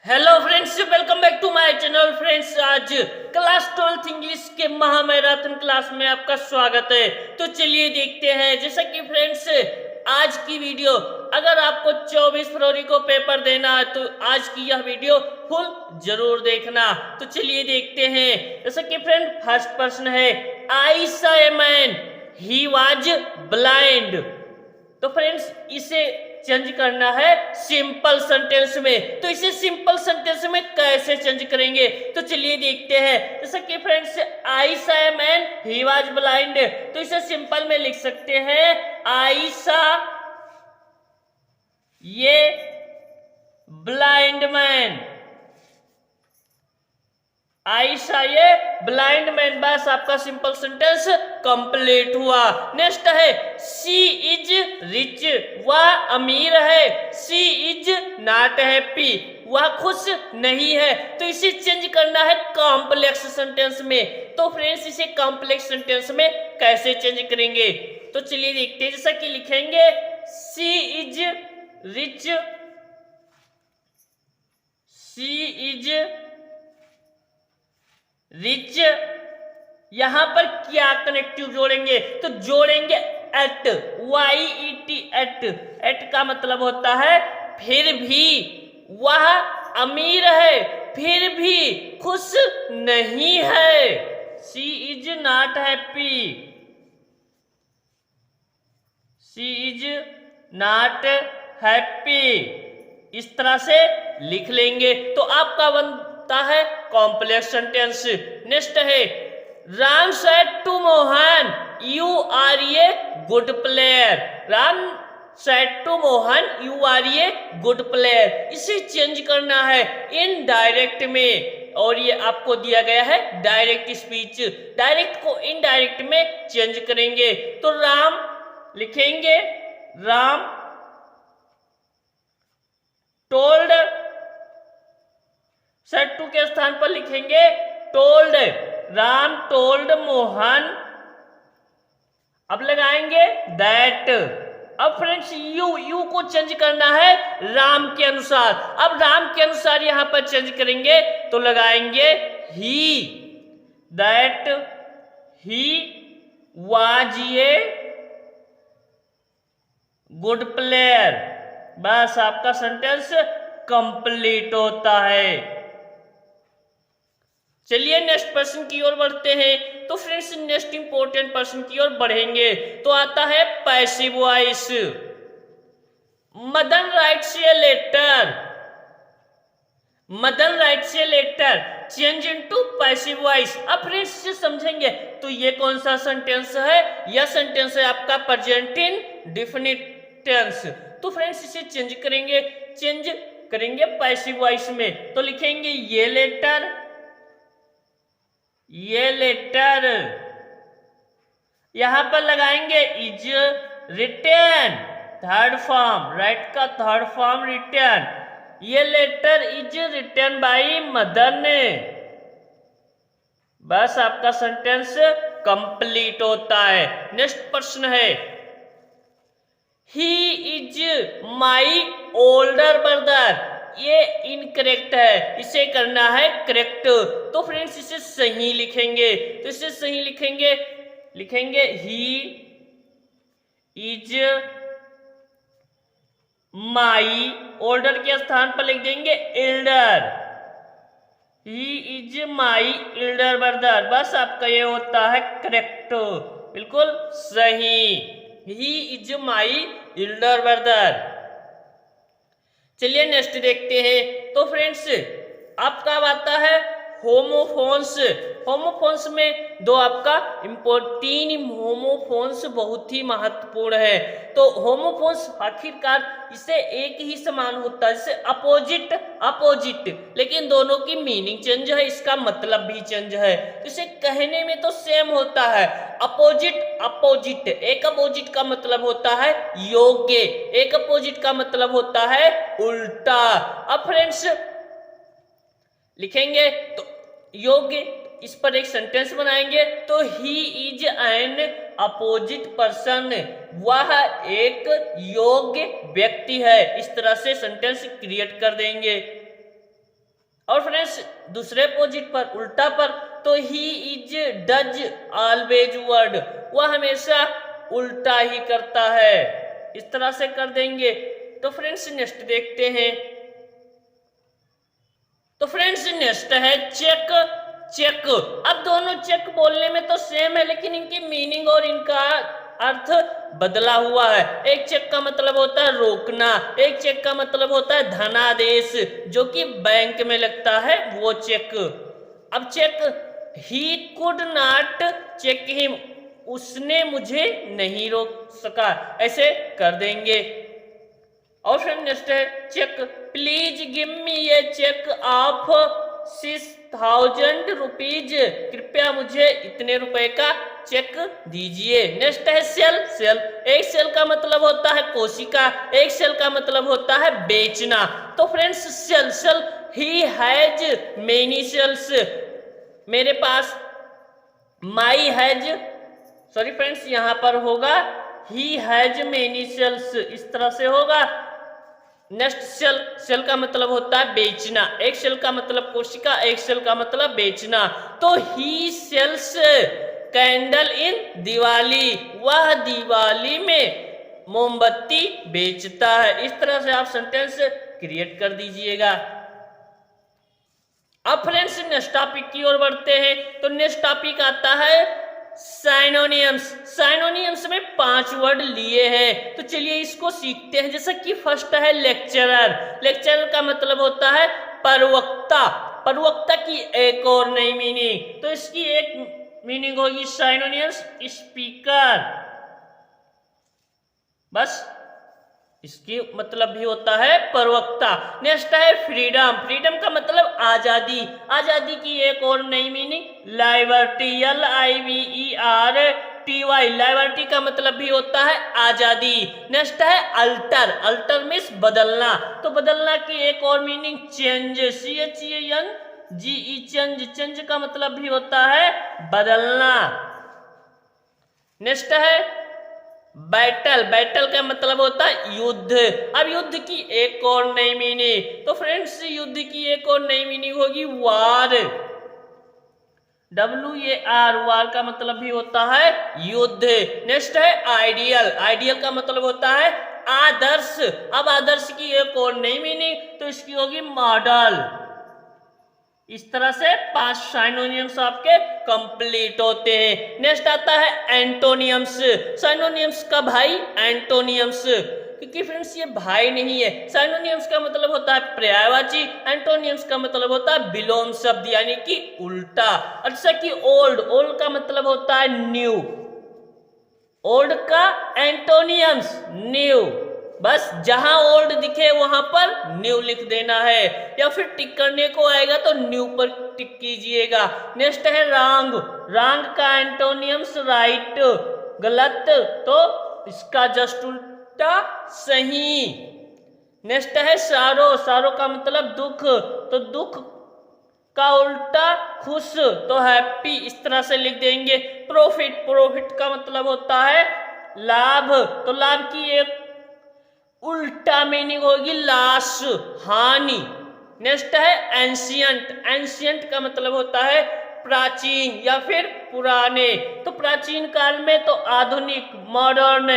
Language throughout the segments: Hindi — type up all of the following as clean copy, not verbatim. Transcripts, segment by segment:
Hello friends, welcome back to my channel. Friends, आज क्लास 12th इंग्लिश के महामैराथन क्लास में आपका स्वागत है। तो चलिए देखते हैं। जैसा कि फ्रेंड्स, आज की वीडियो, अगर आपको 24 फरवरी को पेपर देना है तो आज की यह वीडियो फुल जरूर देखना। तो चलिए देखते हैं। जैसा कि फ्रेंड, फर्स्ट प्रश्न है, I saw a man, he was blind. तो फ्रेंड्स, इसे चेंज करना है सिंपल सेंटेंस में। तो इसे सिंपल सेंटेंस में कैसे चेंज करेंगे, तो चलिए देखते हैं। जैसे कि friends, I saw a man, he was blind, तो इसे सिंपल में लिख सकते हैं, आई सॉ ये ब्लाइंड मैन, आई सॉ ये ब्लाइंड मैन। बस आपका सिंपल सेंटेंस कंप्लीट हुआ। नेक्स्ट है, शी इज रिच, वह अमीर है। शी इज नॉट हैप्पी, वह खुश नहीं है। तो इसे चेंज करना है कॉम्प्लेक्स सेंटेंस में। तो फ्रेंड्स, इसे कॉम्प्लेक्स सेंटेंस में कैसे चेंज करेंगे, तो चलिए देखते हैं। जैसा कि लिखेंगे, she is rich, she is rich. यहां पर क्या कनेक्टिव जोड़ेंगे, तो जोड़ेंगे एट, YET, एट। एट का मतलब होता है फिर भी। वह अमीर है, फिर भी खुश नहीं है। She is not happy, she is not happy. इस तरह से लिख लेंगे तो आपका बनता है कॉम्प्लेक्स सेंटेंस। नेक्स्ट है, Ram said to Mohan, you are a good player. Ram said to Mohan, you are a good player. इसे चेंज करना है इनडायरेक्ट में, और ये आपको दिया गया है डायरेक्ट स्पीच। डायरेक्ट को इनडायरेक्ट में चेंज करेंगे। तो राम लिखेंगे, राम टोल्ड, सेड टू के स्थान पर लिखेंगे टोल्ड। राम टोल्ड मोहन, अब लगाएंगे दैट। अब फ्रेंड्स, यू को चेंज करना है राम के अनुसार। अब राम के अनुसार यहां पर चेंज करेंगे तो लगाएंगे ही, that he was a good player. बस आपका सेंटेंस कंप्लीट होता है। चलिए नेक्स्ट प्रश्न की ओर बढ़ते हैं। तो फ्रेंड्स, नेक्स्ट इंपॉर्टेंट प्रश्न की ओर बढ़ेंगे तो आता है passive voice. Madan writes a letter, Madan writes a letter, change into passive voice. अब फ्रेंड्स, से समझेंगे तो ये कौन सा सेंटेंस है, यह सेंटेंस है आपका प्रेजेंट इन डिफिनिट टेंस। तो फ्रेंड्स, इसे चेंज करेंगे पैसिव वॉइस में। तो लिखेंगे ये लेटर, ये लेटर। यहां पर लगाएंगे is written, third form, write का थर्ड फॉर्म रिटर्न। ये letter is written by mother ने। बस आपका सेंटेंस कंप्लीट होता है। नेक्स्ट प्रश्न है, he is my older brother. ये इनकरेक्ट है, इसे करना है करेक्ट। तो फ्रेंड्स, इसे सही लिखेंगे। तो इसे सही लिखेंगे ही इज माई, ओल्डर के स्थान पर लिख देंगे Elder. He is my elder brother. बस आपका ये होता है करेक्ट, बिल्कुल सही। He is my elder brother. चलिए नेक्स्ट देखते हैं। तो फ्रेंड्स, आपका आता है होमोफोन्स। होमोफोन्स में दो आपका तीन होमोफोन्स बहुत ही महत्वपूर्ण है। तो होमोफोन्स आखिरकार इसे एक ही समान होता है, जैसे अपोजिट अपोजिट, लेकिन दोनों की मीनिंग चेंज है, इसका मतलब भी चेंज है। इसे कहने में तो सेम होता है, अपोजिट अपोजिट। एक अपोजिट का मतलब होता है योग्य, एक अपोजिट का मतलब होता है उल्टा। अब फ्रेंड्स, लिखेंगे तो योग्य, इस पर एक सेंटेंस बनाएंगे। तो he is an opposite person, वह एक योग्य व्यक्ति है। इस तरह से सेंटेंस क्रिएट कर देंगे। और फ्रेंड्स दूसरे अपोजिट पर, उल्टा पर, तो he is does always word, वह हमेशा उल्टा ही करता है, इस तरह से कर देंगे। तो फ्रेंड्स नेक्स्ट देखते हैं। तो फ्रेंड्स नेक्स्ट है चेक। चेक, अब दोनों चेक बोलने में तो सेम है, लेकिन इनकी मीनिंग और इनका अर्थ बदला हुआ है। एक चेक का मतलब होता है रोकना, एक चेक का मतलब होता है धनादेश, जो कि बैंक में लगता है वो चेक। अब check, he could not check him, उसने मुझे नहीं रोक सका, ऐसे कर देंगे। और फिर नेक्स्ट है check. Please give me a cheque of 6,000 rupees, कृपया मुझे इतने रुपए का चेक दीजिए। नेक्स्ट है सेल। सेल, एक सेल का मतलब होता है कोशिका, एक सेल का मतलब होता है बेचना। तो friends sale, sale, he has many sales, मेरे पास, माई हैज, सॉरी फ्रेंड्स यहां पर होगा ही हैज मेनी सेल्स, इस तरह से होगा। नेक्स्ट सेल, सेल का मतलब होता है बेचना, एक सेल का मतलब कोशिका, एक सेल का मतलब बेचना। तो ही सेल्स कैंडल इन दिवाली, वह दिवाली में मोमबत्ती बेचता है। इस तरह से आप सेंटेंस क्रिएट कर दीजिएगा। अब फ्रेंड्स नेक्स्ट टॉपिक की ओर बढ़ते हैं। तो नेक्स्ट टॉपिक आता है साइनोनियम्स। साइनोनियम्स में 5 वर्ड लिए हैं, तो चलिए इसको सीखते हैं। जैसा कि फर्स्ट है लेक्चरर। लेक्चरर का मतलब होता है प्रवक्ता। प्रवक्ता की एक और नई मीनिंग, तो इसकी एक मीनिंग होगी साइनोनियम्स स्पीकर, बस इसकी मतलब भी होता है प्रवक्ता। नेक्स्ट है फ्रीडम। फ्रीडम का मतलब आजादी। आजादी की एक और नई मीनिंग लाइबर्टी, LIBERTY। लाइबर्टी का मतलब भी होता है आजादी। नेक्स्ट है अल्टर। अल्टर मीन्स बदलना, तो बदलना की एक और meaning change, CHANGE, change. Change का मतलब भी होता है बदलना। नेक्स्ट है बैटल। बैटल का मतलब होता है युद्ध। अब युद्ध की एक और नई मीनिंग, तो फ्रेंड्स युद्ध की एक और नई मीनिंग होगी वार, WAR। वार का मतलब भी होता है युद्ध। नेक्स्ट है आइडियल। आइडियल का मतलब होता है आदर्श। अब आदर्श की एक और नई मीनिंग, तो इसकी होगी मॉडल। इस तरह से 5 साइनोनियम्स आपके कंप्लीट होते हैं। नेक्स्ट आता है एंटोनियम्स। साइनोनियम्स का भाई एंटोनियम्स, क्योंकि फ्रेंड्स ये भाई नहीं है। साइनोनियम्स का मतलब होता है पर्यायवाची, एंटोनियम्स का मतलब होता है विलोम शब्द, यानी कि उल्टा। अच्छा कि ओल्ड। ओल्ड का मतलब होता है न्यू, ओल्ड का एंटोनियम्स न्यू, बस जहां ओल्ड दिखे वहां पर न्यू लिख देना है, या फिर टिक करने को आएगा तो न्यू पर टिक कीजिएगा। नेक्स्ट है रॉन्ग। रॉन्ग का एंटोनियम्स राइट, गलत, तो इसका जस्ट उल्टा सही। नेक्स्ट है सारो। सारो का मतलब दुख, तो दुख का उल्टा खुश, तो हैप्पी, इस तरह से लिख देंगे। प्रॉफिट। प्रॉफिट का मतलब होता है लाभ, तो लाभ की एक उल्टा मीनिंग होगी लॉस, हानि। नेक्स्ट है एंशियंट। एंशियंट का मतलब होता है प्राचीन या फिर पुराने, तो प्राचीन काल में तो आधुनिक, मॉडर्न,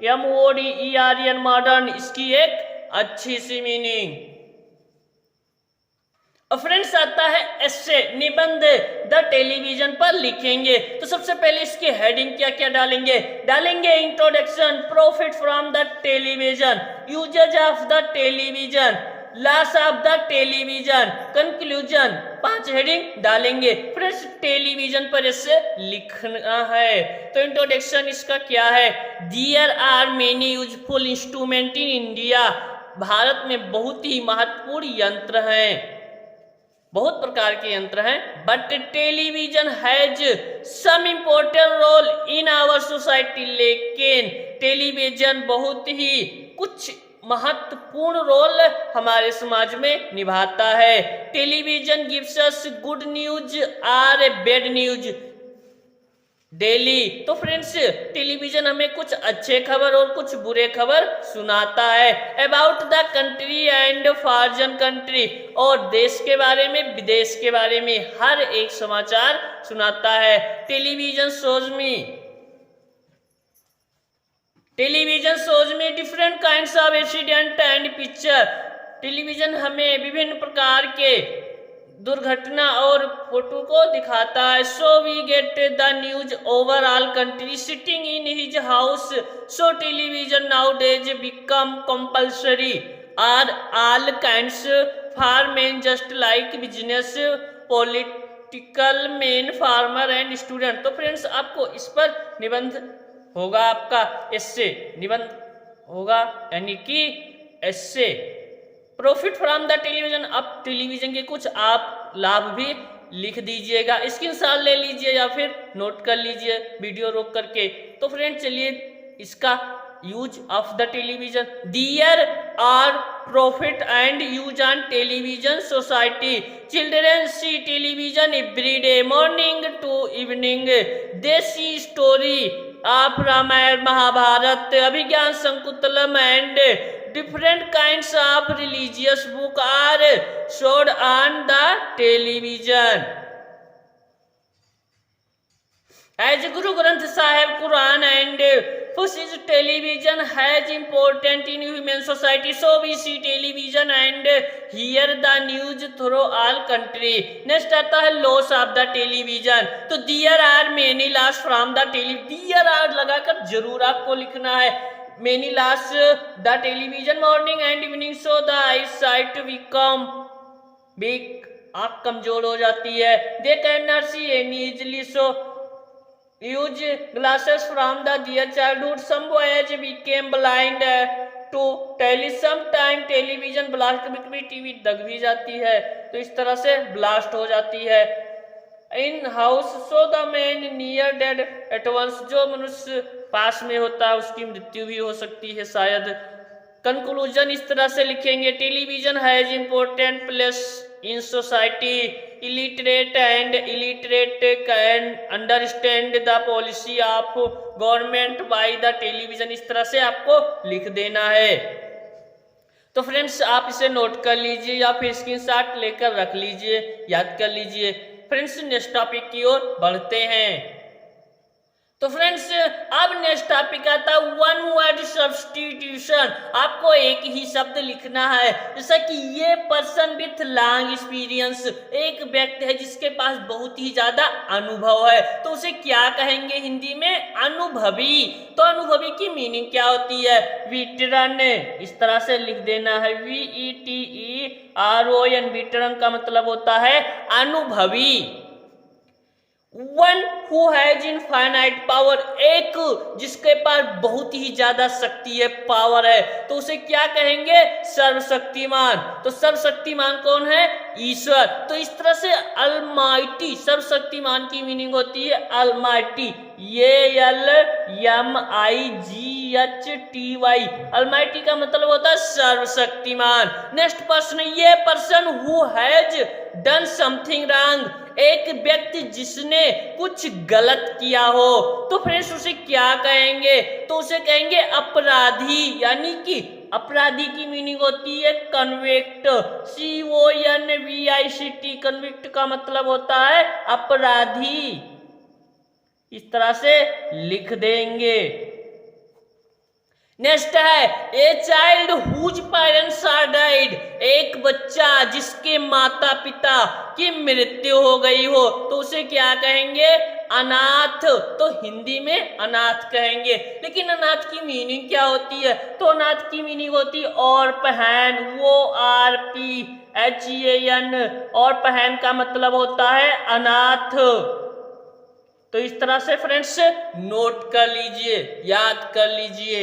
MODERN मॉडर्न, इसकी एक अच्छी सी मीनिंग। फ्रेंड्स आता है एस्से, निबंध। द टेलीविजन पर लिखेंगे, तो सबसे पहले इसकी हेडिंग क्या क्या डालेंगे? डालेंगे introduction, profit from the television, uses of the television, loss of the television, conclusion, 5 heading डालेंगे। फ्रेंड्स टेलीविजन पर इससे लिखना है, तो इंट्रोडक्शन इसका क्या है? There are many useful instrument in India, भारत में बहुत ही महत्वपूर्ण यंत्र हैं, बहुत प्रकार के यंत्र हैं। But television has some important role in our society, लेकिन टेलीविजन बहुत ही कुछ महत्वपूर्ण रोल हमारे समाज में निभाता है। Television gives us good news और बैड न्यूज, डेली। तो फ्रेंड्स टेलीविजन हमें कुछ अच्छे खबर और कुछ बुरे खबर सुनाता है about the country and foreign country, और देश के बारे में विदेश के बारे में हर एक समाचार सुनाता है। टेलीविजन शोज में different kinds of accident and picture. Television हमें विभिन्न प्रकार के दुर्घटना और फोटो को दिखाता है। So we get the news overall country sitting in his house, so television nowadays become compulsory are all kinds for men just like business, political men, farmer and student. तो फ्रेंड्स आपको इस पर निबंध होगा, आपका एस्से निबंध होगा, यानी कि एस्से। प्रॉफिट फ्रॉम द टेलीविजन, अब टेलीविजन के कुछ आप लाभ भी लिख दीजिएगा, स्क्रीनशॉट ले लीजिए या फिर नोट कर लीजिए वीडियो रोक करके। तो फ्रेंड चलिए इसका use of the television. There are profit and use on television society. Children see television every day morning to evening. They see story of Ramayana Mahabharata, Abhijnana Shakuntalam and different kinds of religious book are showed on the television. As Guru Granth Sahib, Quran and Fusi's television has important in human society, so we see television and hear the news through all country. Next आता है loss of the television. तो there are many loss from the television. there are लगाकर जरूर आपको लिखना है। Many loss the television morning and evening, so the eyesight become weak, आँख कमजोर हो जाती है। They cannot see any easily, so use glasses from the their childhood. Some boys became blind to tele, sometime television blast, कभी टीवी दग भी जाती है, तो इस तरह से ब्लास्ट हो जाती है। In house so the man near dead at once, जो मनुष्य पास में होता है उसकी मृत्यु भी हो सकती है शायद। कंक्लूजन इस तरह से लिखेंगे, television has important place in society, illiterate and illiterate can understand the policy of government by the television. इस तरह से आपको लिख देना है। तो फ्रेंड्स आप इसे नोट कर लीजिए या फिर स्क्रीनशॉट लेकर रख लीजिए, याद कर लीजिए। फ्रेंड्स नेक्स्ट टॉपिक की ओर बढ़ते हैं। तो फ्रेंड्स अब नेक्स्ट टॉपिक आता है वन वर्ड सब्स्टिट्यूशन। आपको एक ही शब्द लिखना है, जैसा कि ये पर्सन विथ लॉन्ग एक्सपीरियंस, एक व्यक्ति है जिसके पास बहुत ही ज्यादा अनुभव है, तो उसे क्या कहेंगे हिंदी में? अनुभवी। तो अनुभवी की मीनिंग क्या होती है? वेटरन। इस तरह से लिख देना है, VETERAN। वेटरन का मतलब होता है अनुभवी। One who has infinite power, एक जिसके पास बहुत ही ज्यादा शक्ति है, पावर है, तो उसे क्या कहेंगे? सर्वशक्तिमान। तो सर्वशक्तिमान कौन है? ईश्वर। तो इस तरह से अलमाइटी, सर्वशक्तिमान की मीनिंग होती है अलमाइटी, ALMIGHTY। अलमाइटी का मतलब होता है सर्वशक्तिमान। नेक्स्ट पर्सन, ये person who has done something wrong, एक व्यक्ति जिसने कुछ गलत किया हो, तो फ्रेंड्स उसे क्या कहेंगे? तो उसे कहेंगे अपराधी, यानी कि अपराधी की मीनिंग होती है कन्विक्ट, CONVICT। कन्विक्ट का मतलब होता है अपराधी। इस तरह से लिख देंगे। नेक्स्ट है a child whose parents are died, एक बच्चा जिसके माता पिता की मृत्यु हो गई हो, तो उसे क्या कहेंगे? अनाथ। तो हिंदी में अनाथ कहेंगे। लेकिन अनाथ की मीनिंग क्या होती है? तो अनाथ की मीनिंग होती है ऑर्फन, ORPHAN। ऑर्फन का मतलब होता है अनाथ। तो इस तरह से फ्रेंड्स नोट कर लीजिए, याद कर लीजिए।